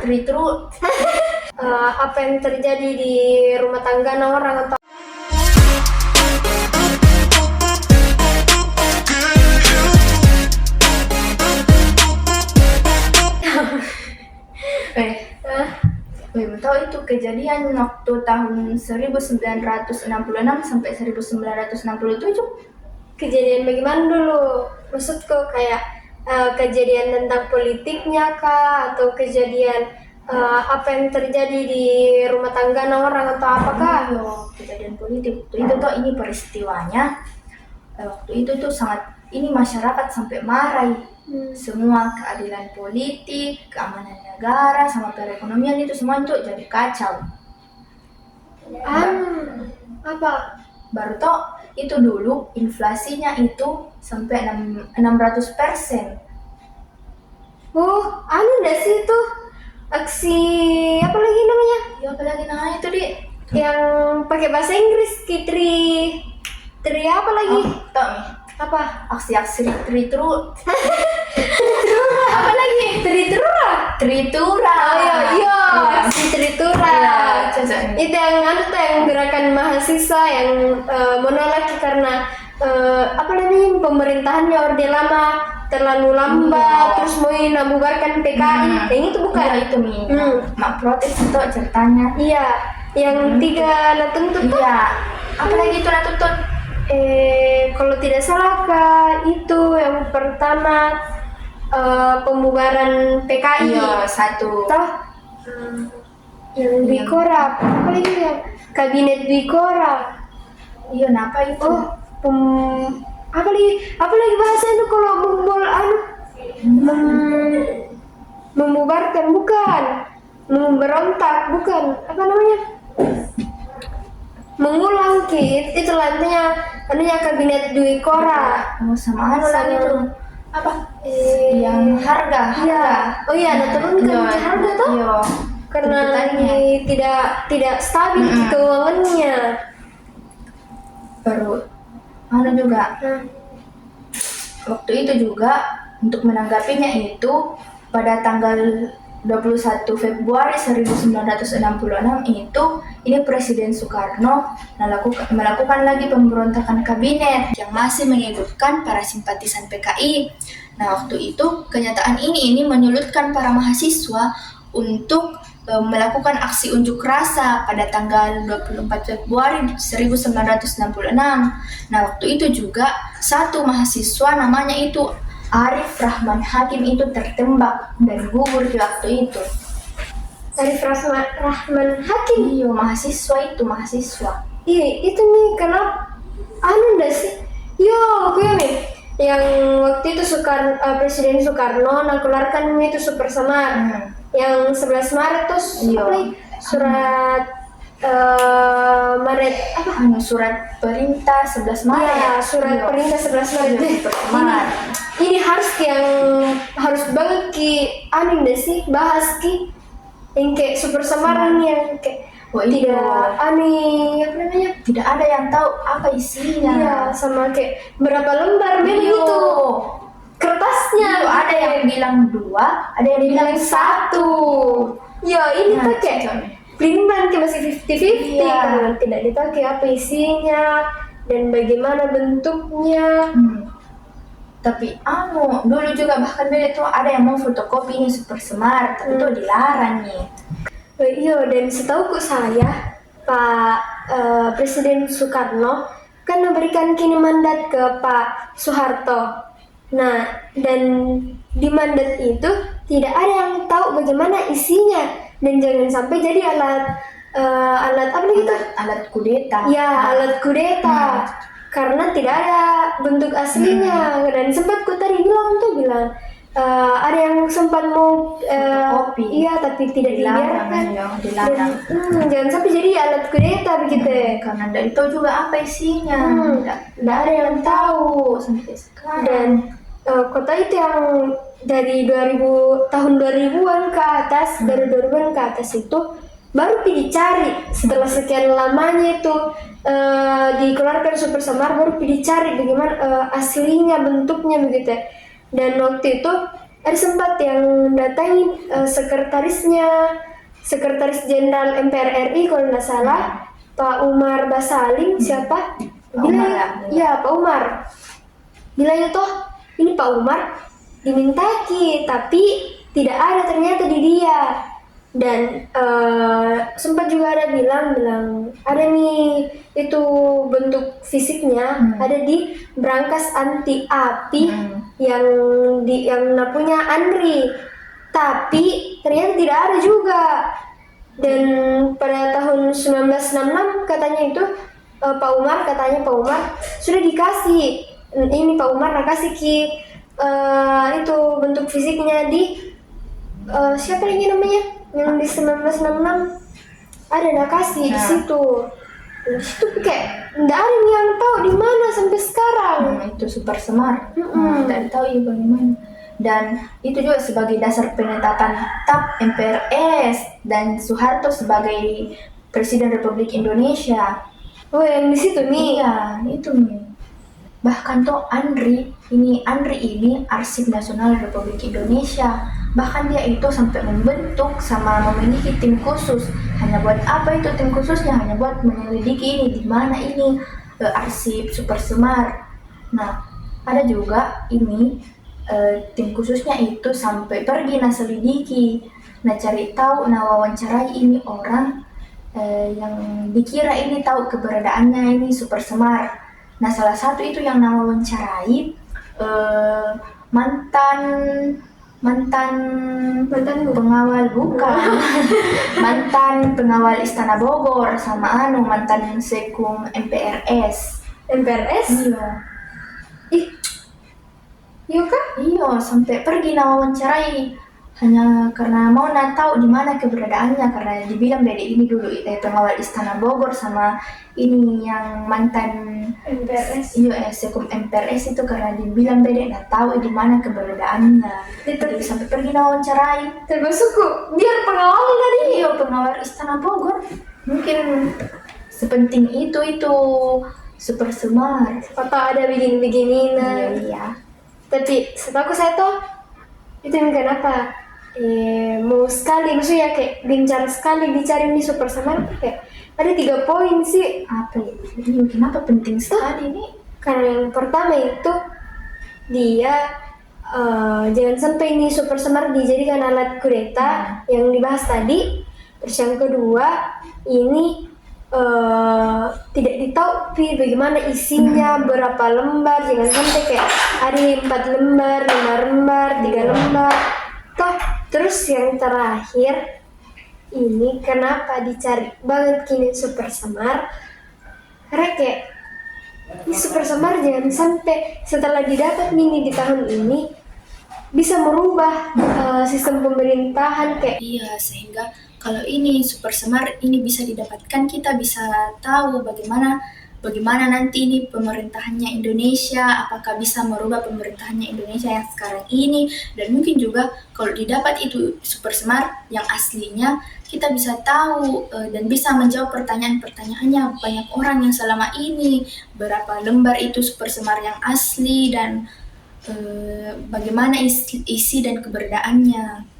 Ritru. Apa yang terjadi di rumah tangga orang atau Tahu itu kejadian waktu tahun 1966 sampai 1967. kejadian bagaimana dulu? Maksudku kayak kejadian tentang politiknya kah atau kejadian apa yang terjadi di rumah tangga orang atau apakah? Kejadian politik waktu itu tuh ini peristiwanya. Waktu itu tuh sangat ini masyarakat sampai marah. Semua keadilan politik, keamanan negara, sama perekonomian itu semua itu jadi kacau. Apa? Baru toh itu dulu inflasinya itu sampai 600%. Enggak sih itu aksi apa lagi namanya? Ya apalagi namanya itu Yang pakai bahasa Inggris, tri apa lagi? Tau nih. Apa? Aksi Ritru. Apa lagi? Tritura. Iya, aksi Tritura. Itu yang gerakan mahasiswa yang menolak karena apa namanya pemerintahannya Orde Lama terlalu lambat, terus mau membubarkan PKI. Yang itu bukan? Itu nih. Mak protes itu ceritanya. Iya, yang 3 natuntut. Iya. Apalagi itu natuntut? Kalau tidak salah kak, itu yang pertama pembubaran PKI. Iya, satu. Toh yang Bikora, apa lagi yang kabinet Bikora? Iya, kenapa itu? Apa lagi bahasa itu kalau membubarkan bukan, memberontak bukan, apa namanya? Mengulang itu lantanya kabinet Dwi Kora sama lagi tuh apa yang harga. Oh iya, ada turun kan harga tuh. Iya. Karena tidak stabil keuangannya. Baru juga waktu itu juga untuk menanggapinya itu pada tanggal 21 Februari 1966 itu ini Presiden Soekarno melakukan lagi pemberontakan kabinet yang masih menyudutkan para simpatisan PKI. Nah, waktu itu kenyataan ini menyulitkan para mahasiswa untuk melakukan aksi unjuk rasa pada tanggal 24 Februari 1966. Nah, waktu itu juga satu mahasiswa namanya itu Arif Rahman Hakim itu tertembak dan gugur di waktu itu. Arif Rahman Hakim? Iya, mahasiswa. Iya, itu nih kenapa? Enggak sih? Oke nih. Yang waktu itu Presiden Soekarno keluarkan itu Super Samar. Yang 11 Maret tuh surat Maret surat perintah 11 Maret. Iya, surat perintah 11 Maret. Ini harus banget deh sih bahas yang kayak Super Samar ini yang kayak tidak ada yang tahu apa isinya. Iya, sama kayak berapa lembar begitu kertasnya. Ada yang bilang 2, ada yang bilang 1. Ya ini tuh kayak Plimban masih 50-50 karena tidak ditahu apa isinya dan bagaimana bentuknya. Tapi dulu juga bahkan itu ada yang mau fotokopi ini Super Semar, tapi itu dilarang nih. Iya, dan setauku saya Pak Presiden Soekarno kan memberikan mandat ke Pak Soeharto. Nah, dan di mandat itu tidak ada yang tahu bagaimana isinya dan jangan sampai jadi alat apa gitu? Alat kudeta. Ya, alat kudeta. Karena tidak ada bentuk aslinya. Dan sempat ku tadi bilang ada yang sempat mau kopi. Iya, tapi tidak dibiarkan. Dilarang. Jangan sampai jadi alat kudeta begitu. Karena dari itu juga apa isinya. Tidak ada yang tahu sampai sekarang. Dan kota itu yang dari tahun 2000-an ke atas, dari 2000-an ke atas itu baru dicari setelah sekian lamanya itu dikeluarkan Super Samar, baru dicari bagaimana aslinya bentuknya begitu. Dan waktu itu ada sempat yang datangi sekretaris jenderal MPR RI kalau nggak salah, Pak Umar Basalim, siapa? Umar, Ya Pak Umar. Bilangnya toh ini Pak Umar dimintaki tapi tidak ada ternyata di dia. Dan sempat juga ada bilang ada nih itu bentuk fisiknya ada di brankas anti api yang punya Andri, tapi ternyata tidak ada juga. Dan pada tahun 1966 katanya itu Pak Umar sudah dikasih ini, Pak Umar kasih itu bentuk fisiknya di siapa lagi namanya yang di 1966 ada nakasih di situ. Di situ kayak nggak ada yang tahu di mana sampai sekarang. Itu Super Semar, tidak tahu ya bagaimana. Dan itu juga sebagai dasar penetapan TAP MPRS dan Soeharto sebagai Presiden Republik Indonesia. Oh yang di situ nih. Iya, itu nih. Bahkan tuh Andri ini Arsip Nasional Republik Indonesia. Bahkan dia itu sampai membentuk sama memiliki tim khusus. Hanya buat apa itu tim khususnya? Hanya buat menyelidiki ini di mana ini arsip Super Semar. Nah, ada juga ini tim khususnya itu sampai pergi selidiki, cari tahu, wawancarai ini orang yang dikira ini tahu keberadaannya ini Super Semar. Nah, salah satu itu yang wawancarai mantan pengawal mantan pengawal Istana Bogor sama mantan Sekum MPRS. Iya. Iya kah? Iya, sampai pergi wawancarai hanya karena mau tahu di mana keberadaannya, karena dibilang beda ini dulu pengawal Istana Bogor sama ini yang mantan MPRS. Iya, Sekum MPRS itu karena dibilang beda tahu di mana keberadaannya. Jadi sampai pergi wawancarai. Termasuk biar pengawal tadi. Iya, pengawal Istana Bogor. Mungkin sepenting itu Super Semar. Apa ada begini-begini Iya. Tapi setahu saya tuh itu kenapa mau sekali, maksudnya kayak gencar sekali dicari nih Super Semar, kayak ada 3 poin sih. Apa ya? Kenapa penting sekali ini? Karena yang pertama itu dia jangan sampai ini Super Semar dijadikan alat kudeta yang dibahas tadi. Terus yang kedua ini tidak ditahu bagaimana isinya, berapa lembar, jangan sampai kayak ada 4 lembar, 5 lembar, 3 lembar. Terus yang terakhir ini kenapa dicari banget kini Super Semar, karena kayak ini Super Semar jangan sampai setelah didapat mini di tahun ini bisa merubah sistem pemerintahan kayak. Iya, sehingga kalau ini Super Semar ini bisa didapatkan, kita bisa tahu bagaimana nanti ini pemerintahannya Indonesia, apakah bisa merubah pemerintahannya Indonesia yang sekarang ini. Dan mungkin juga kalau didapat itu Super Semar yang aslinya, kita bisa tahu dan bisa menjawab pertanyaan-pertanyaannya banyak orang yang selama ini, berapa lembar itu Super Semar yang asli dan bagaimana isi dan keberadaannya.